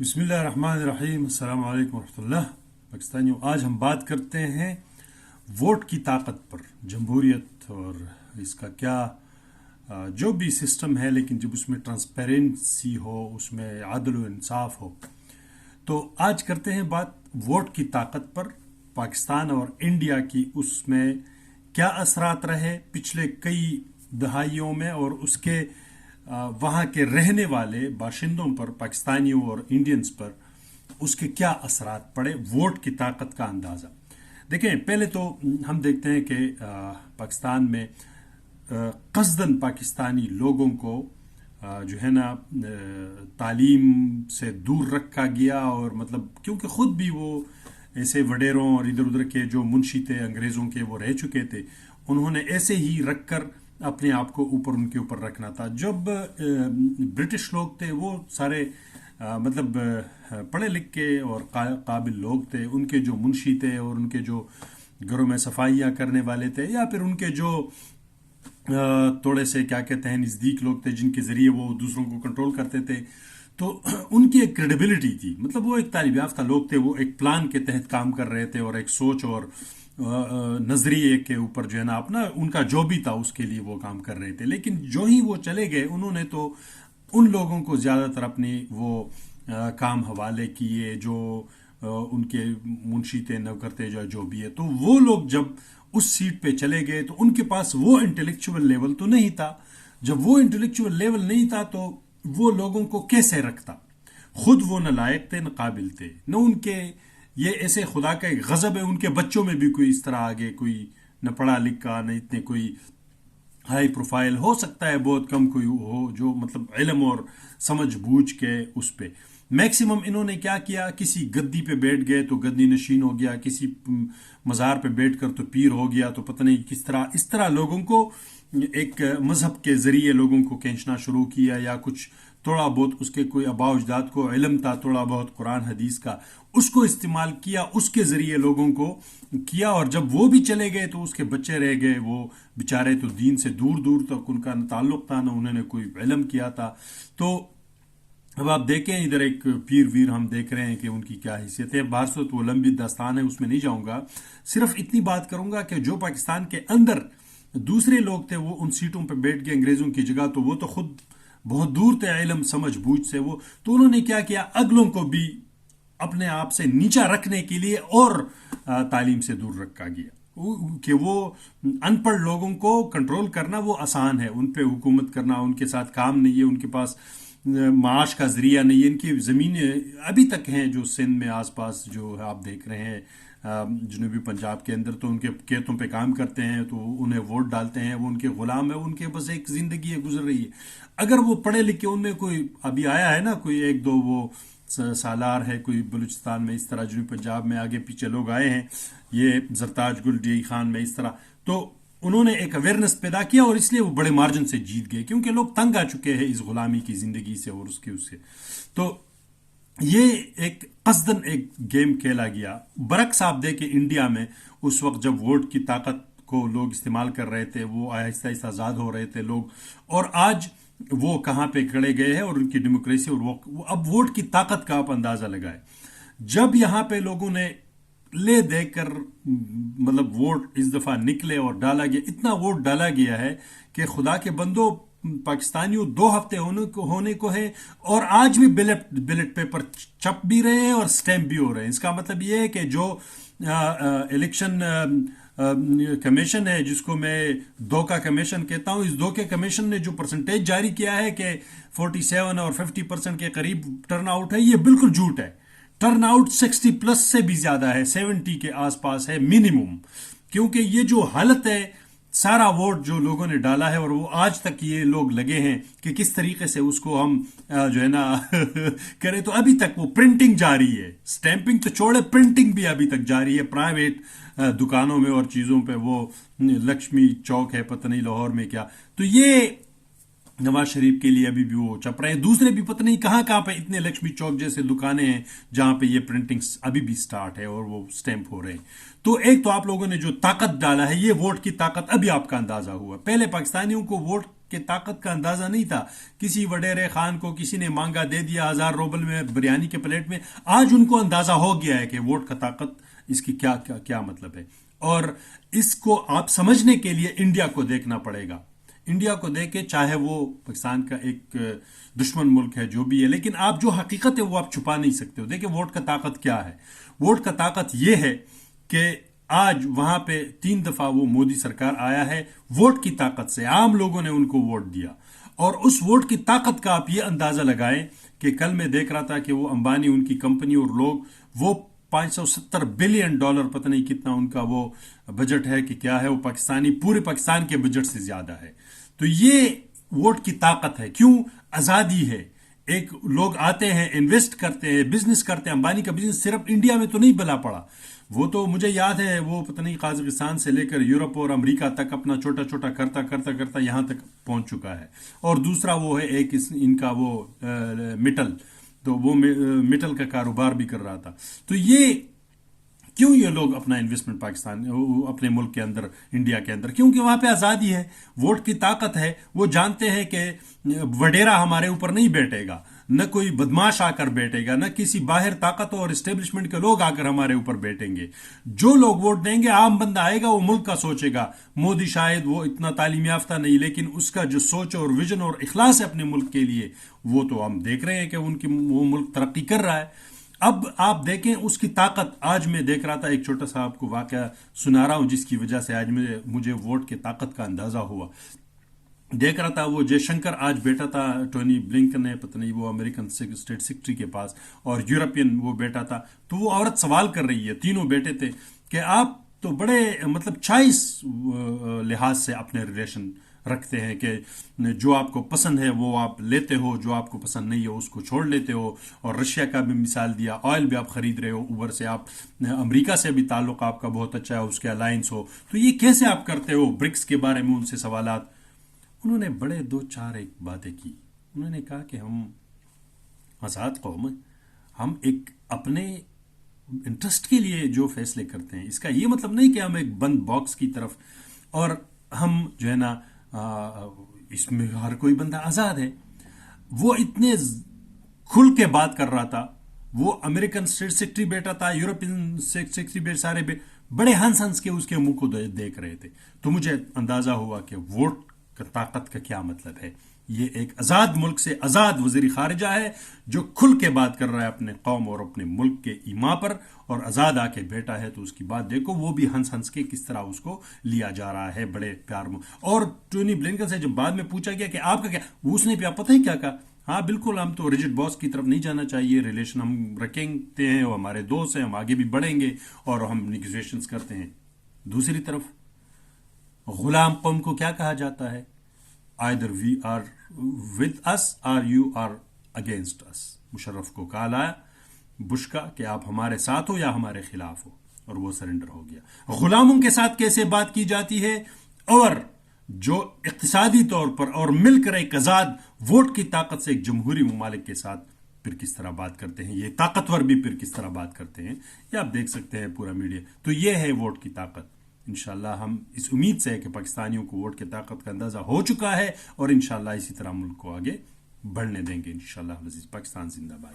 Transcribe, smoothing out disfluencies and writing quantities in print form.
بسم اللہ الرحمن الرحیم، السلام علیکم ورحمۃ اللہ پاکستانیوں، آج ہم بات کرتے ہیں ووٹ کی طاقت پر، جمہوریت اور اس کا کیا جو بھی سسٹم ہے، لیکن جب اس میں ٹرانسپیرنسی ہو، اس میں عدل و انصاف ہو، تو آج کرتے ہیں بات ووٹ کی طاقت پر، پاکستان اور انڈیا کی اس میں کیا اثرات رہے پچھلے کئی دہائیوں میں، اور اس کے وہاں کے رہنے والے باشندوں پر، پاکستانیوں اور انڈینز پر اس کے کیا اثرات پڑے، ووٹ کی طاقت کا اندازہ۔ دیکھیں، پہلے تو ہم دیکھتے ہیں کہ پاکستان میں قصداً پاکستانی لوگوں کو جو ہے نا تعلیم سے دور رکھا گیا، اور مطلب کیونکہ خود بھی وہ ایسے وڈیروں اور ادھر ادھر کے جو منشی تھے انگریزوں کے، وہ رہ چکے تھے، انہوں نے ایسے ہی رکھ کر اپنے آپ کو ان کے اوپر رکھنا تھا۔ جب برٹش لوگ تھے، وہ سارے مطلب پڑھے لکھے اور قابل لوگ تھے، ان کے جو منشی تھے اور ان کے جو گھروں میں صفائیاں کرنے والے تھے، یا پھر ان کے جو تھوڑے سے کیا کہتے ہیں نزدیک لوگ تھے، جن کے ذریعے وہ دوسروں کو کنٹرول کرتے تھے، تو ان کی ایک کریڈیبلٹی تھی۔ مطلب وہ ایک تعلیم یافتہ لوگ تھے، وہ ایک پلان کے تحت کام کر رہے تھے، اور ایک سوچ اور نظریے کے اوپر جو ہے نا اپنا ان کا جو بھی تھا اس کے لیے وہ کام کر رہے تھے۔ لیکن جو ہی وہ چلے گئے، انہوں نے تو ان لوگوں کو زیادہ تر اپنی وہ کام حوالے کیے جو ان کے منشی تھے، نوکر تھے، جو بھی ہے۔ تو وہ لوگ جب اس سیٹ پہ چلے گئے تو ان کے پاس وہ انٹلیکچول لیول تو نہیں تھا۔ جب وہ انٹلیکچول لیول نہیں تھا تو وہ لوگوں کو کیسے رکھتا؟ خود وہ نہ لائق تھے، نہ قابل تھے، نہ ان کے، یہ ایسے خدا کا ایک غضب ہے، ان کے بچوں میں بھی کوئی اس طرح آگے کوئی نہ پڑھا لکھا، نہ اتنے کوئی ہائی پروفائل، ہو سکتا ہے بہت کم کوئی ہو جو مطلب علم اور سمجھ بوجھ کے اس پہ میکسیمم انہوں نے کیا کیا، کسی گدی پہ بیٹھ گئے تو گدی نشین ہو گیا، کسی مزار پہ بیٹھ کر تو پیر ہو گیا، تو پتہ نہیں کس طرح اس طرح لوگوں کو ایک مذہب کے ذریعے لوگوں کو کھینچنا شروع کیا، یا کچھ تھوڑا بہت اس کے کوئی آباء و اجداد کو علم تھا، تھوڑا بہت قرآن حدیث کا، اس کو استعمال کیا، اس کے ذریعے لوگوں کو کیا، اور جب وہ بھی چلے گئے تو اس کے بچے رہ گئے، وہ بیچارے تو دین سے دور دور تک ان کا نہ تعلق تھا، نہ انہوں نے کوئی علم کیا تھا۔ تو اب آپ دیکھیں ادھر ایک پیر ویر ہم دیکھ رہے ہیں کہ ان کی کیا حیثیت ہے۔ بارسوت وہ لمبی داستان ہے، اس میں نہیں جاؤں گا، صرف اتنی بات کروں گا کہ جو پاکستان کے اندر دوسرے لوگ تھے وہ ان سیٹوں پہ بیٹھ گئے انگریزوں کی جگہ، تو وہ تو خود بہت دور تھے علم سمجھ بوجھ سے، وہ تو انہوں نے کیا کیا، اگلوں کو بھی اپنے آپ سے نیچا رکھنے کے لیے اور تعلیم سے دور رکھا گیا، کہ وہ ان پڑھ لوگوں کو کنٹرول کرنا وہ آسان ہے، ان پہ حکومت کرنا ان کے ساتھ کام نہیں ہے، ان کے پاس معاش کا ذریعہ نہیں ہے، ان کی زمینیں ابھی تک ہیں جو سندھ میں آس پاس جو ہے آپ دیکھ رہے ہیں، جنوبی پنجاب کے اندر، تو ان کے کھیتوں پہ کام کرتے ہیں، تو انہیں ووٹ ڈالتے ہیں، وہ ان کے غلام ہیں، ان کے بس ایک زندگی گزر رہی ہے۔ اگر وہ پڑھے لکھے، ان میں کوئی ابھی آیا ہے نا کوئی ایک دو وہ سالار ہے کوئی بلوچستان میں، اس طرح جنوبی پنجاب میں آگے پیچھے لوگ آئے ہیں، یہ زرتاج گل ڈی خان میں اس طرح، تو انہوں نے ایک اویئرنیس پیدا کیا، اور اس لیے وہ بڑے مارجن سے جیت گئے، کیونکہ لوگ تنگ آ چکے ہیں اس غلامی کی زندگی سے اور اس سے۔ تو یہ ایک قصدن ایک گیم کھیلا گیا۔ برعکس آپ دیکھیں انڈیا میں اس وقت جب ووٹ کی طاقت کو لوگ استعمال کر رہے تھے، وہ آہستہ آہستہ آزاد ہو رہے تھے لوگ، اور آج وہ کہاں پہ کھڑے گئے ہیں، اور ان کی ڈیموکریسی، اور وہ اب ووٹ کی طاقت کا آپ اندازہ لگائیں۔ جب یہاں پہ لوگوں نے لے دے کر مطلب ووٹ اس دفعہ نکلے اور ڈالا گیا، اتنا ووٹ ڈالا گیا ہے کہ خدا کے بندوں، پاکستانیوں 2 ہفتے ہونے کو ہے، اور آج بھی بیلٹ پیپر چھپ بھی رہے ہیں اور سٹیمپ بھی ہو رہے ہیں۔ اس کا مطلب یہ ہے کہ جو الیکشن کمیشن ہے، جس کو میں دھوکہ کمیشن کہتا ہوں، اس دھوکے کمیشن نے جو پرسنٹیج جاری کیا ہے کہ 47 اور 50% کے قریب ٹرن آؤٹ ہے، یہ بالکل جھوٹ ہے۔ ٹرن آؤٹ 60+ سے بھی زیادہ ہے، 70 کے آس پاس ہے منیمم، کیونکہ یہ جو حالت ہے، سارا ووٹ جو لوگوں نے ڈالا ہے، اور وہ آج تک یہ لوگ لگے ہیں کہ کس طریقے سے اس کو ہم جو ہے نا کریں، تو ابھی تک وہ پرنٹنگ جاری ہے، سٹیمپنگ تو چھوڑے، پرنٹنگ بھی ابھی تک جاری ہے، پرائیویٹ دکانوں میں اور چیزوں پہ، وہ لکشمی چوک ہے پتہ نہیں لاہور میں کیا، تو یہ نواز شریف کے لیے ابھی بھی وہ چپ رہے ہیں۔ دوسرے بھی پتہ نہیں کہاں کہاں پہ اتنے لکشمی چوک جیسے دکانیں ہیں جہاں پہ یہ پرنٹنگ ابھی بھی سٹارٹ ہے اور وہ سٹیمپ ہو رہے ہیں۔ تو ایک تو آپ لوگوں نے جو طاقت ڈالا ہے، یہ ووٹ کی طاقت ابھی آپ کا اندازہ ہوا۔ پہلے پاکستانیوں کو ووٹ کے طاقت کا اندازہ نہیں تھا. کسی وڈیرے خان کو کسی نے مانگا دے دیا 1000 روبل میں بریانی کے پلیٹ میں. آج ان کو اندازہ ہو گیا ہے کہ ووٹ کا طاقت اس کی کیا مطلب ہے. اور اس کو آپ سمجھنے کے لیے انڈیا کو دیکھنا پڑے گا. انڈیا کو دیکھے, چاہے وہ پاکستان کا ایک دشمن ملک ہے جو بھی ہے, لیکن آپ جو حقیقت ہے وہ آپ چھپا نہیں سکتے ہو. دیکھیں ووٹ کا طاقت کیا ہے. ووٹ کا طاقت یہ ہے کہ آج وہاں پہ 3 دفعہ وہ مودی سرکار آیا ہے ووٹ کی طاقت سے. عام لوگوں نے ان کو ووٹ دیا, اور اس ووٹ کی طاقت کا آپ یہ اندازہ لگائیں کہ کل میں دیکھ رہا تھا کہ وہ امبانی, ان کی کمپنی اور لوگ, وہ $570 بلین پتہ نہیں کتنا ان کا وہ بجٹ ہے کہ کیا ہے, وہ پورے پاکستان کے بجٹ سے زیادہ ہے. تو یہ ووٹ کی طاقت ہے. کیوں؟ آزادی ہے. ایک لوگ آتے ہیں, انویسٹ کرتے ہیں, بزنس کرتے ہیں. امبانی کا بزنس صرف انڈیا میں تو نہیں بلا پڑا, وہ تو مجھے یاد ہے وہ پتہ نہیں قازقستان سے لے کر یورپ اور امریکہ تک اپنا چھوٹا چھوٹا کرتا یہاں تک پہنچ چکا ہے. اور دوسرا وہ ہے ایک ان کا وہ مٹل, تو وہ مٹل کا کاروبار بھی کر رہا تھا. تو یہ کیوں یہ لوگ اپنا انویسٹمنٹ پاکستان اپنے ملک کے اندر, انڈیا کے اندر, کیونکہ وہاں پہ آزادی ہے, ووٹ کی طاقت ہے. وہ جانتے ہیں کہ وڈیرا ہمارے اوپر نہیں بیٹھے گا, نہ کوئی بدماش آ کر بیٹھے گا, نہ کسی باہر طاقتوں اور اسٹیبلشمنٹ کے لوگ آ کر ہمارے اوپر بیٹھیں گے. جو لوگ ووٹ دیں گے, عام بندہ آئے گا, وہ ملک کا سوچے گا. مودی شاید وہ اتنا تعلیم یافتہ نہیں, لیکن اس کا جو سوچ اور ویژن اور اخلاص ہے اپنے ملک کے لیے, وہ تو ہم دیکھ رہے ہیں کہ وہ ملک ترقی کر رہا ہے. اب آپ دیکھیں اس کی طاقت. آج میں دیکھ رہا تھا, ایک چھوٹا سا آپ کو واقعہ سنا رہا ہوں جس کی وجہ سے آج مجھے ووٹ کی طاقت کا اندازہ ہوا. دیکھ رہا تھا وہ جے شنکر آج بیٹھا تھا ٹونی بلنکن ہے, پتہ نہیں وہ امریکن اسٹیٹ سیکرٹری کے پاس, اور یورپین وہ بیٹھا تھا. تو وہ عورت سوال کر رہی ہے, تینوں بیٹے تھے, کہ آپ تو بڑے مطلب 40 لحاظ سے اپنے ریلیشن رکھتے ہیں کہ جو آپ کو پسند ہے وہ آپ لیتے ہو, جو آپ کو پسند نہیں ہے اس کو چھوڑ لیتے ہو. اور رشیا کا بھی مثال دیا, آئل بھی آپ خرید رہے ہو اوبر سے, آپ امریکہ سے بھی تعلق آپ کا بہت اچھا ہے, اس کے الائنس ہو. تو یہ کیسے آپ کرتے ہو؟ برکس کے بارے میں ان سے سوالات. انہوں نے بڑے 2-4 ایک باتیں کی. انہوں نے کہا کہ ہم آزاد قوم ہیں, ہم ایک اپنے انٹرسٹ کے لیے جو فیصلے کرتے ہیں, اس کا یہ مطلب نہیں کہ ہم ایک بند باکس کی طرف, اور ہم جو ہے نا اس میں ہر کوئی بندہ آزاد ہے. وہ اتنے کھل کے بات کر رہا تھا. وہ امریکن اسٹیٹ سیکرٹری بیٹا تھا, یورپین سیکرٹری سارے بڑے ہنس کے اس کے منہ کو دیکھ رہے تھے. تو مجھے اندازہ ہوا کہ ووٹ کا طاقت کا کیا مطلب ہے. یہ ایک آزاد ملک سے آزاد وزیر خارجہ ہے جو کھل کے بات کر رہا ہے اپنے قوم اور اپنے ملک کے ایما پر, اور آزاد آ کے بیٹا ہے. تو اس کی بات دیکھو, وہ بھی ہنس کے کس طرح اس کو لیا جا رہا ہے بڑے پیار میں. اور ٹونی بلنکن سے جب بعد میں پوچھا گیا کہ آپ کا کیا, اس نے پتہ ہی کیا کہا, ہاں بالکل ہم تو ریجڈ باس کی طرف نہیں جانا چاہیے, ریلیشن ہم رکھتے ہیں, وہ ہمارے دوست ہیں, ہم آگے بھی بڑھیں گے اور ہم نیگوشیشنز کرتے ہیں. دوسری طرف غلام قوم کو کیا کہا جاتا ہے؟ either we are with us or you are against us. Musharraf کو کہا بش کا کہ آپ ہمارے ساتھ ہو یا ہمارے خلاف ہو, اور وہ سرنڈر ہو گیا. غلاموں کے ساتھ کیسے بات کی جاتی ہے, اور جو اقتصادی طور پر اور مل کر ایک آزاد ووٹ کی طاقت سے ایک جمہوری ممالک کے ساتھ پھر کس طرح بات کرتے ہیں, یہ طاقتور بھی پھر کس طرح بات کرتے ہیں, یہ آپ دیکھ سکتے ہیں پورا میڈیا. تو یہ ہے ووٹ کی طاقت. انشاءاللہ ہم اس امید سے ہے کہ پاکستانیوں کو ووٹ کی طاقت کا اندازہ ہو چکا ہے, اور انشاءاللہ اسی طرح ملک کو آگے بڑھنے دیں گے. انشاءاللہ عزیز. پاکستان زندہ باد.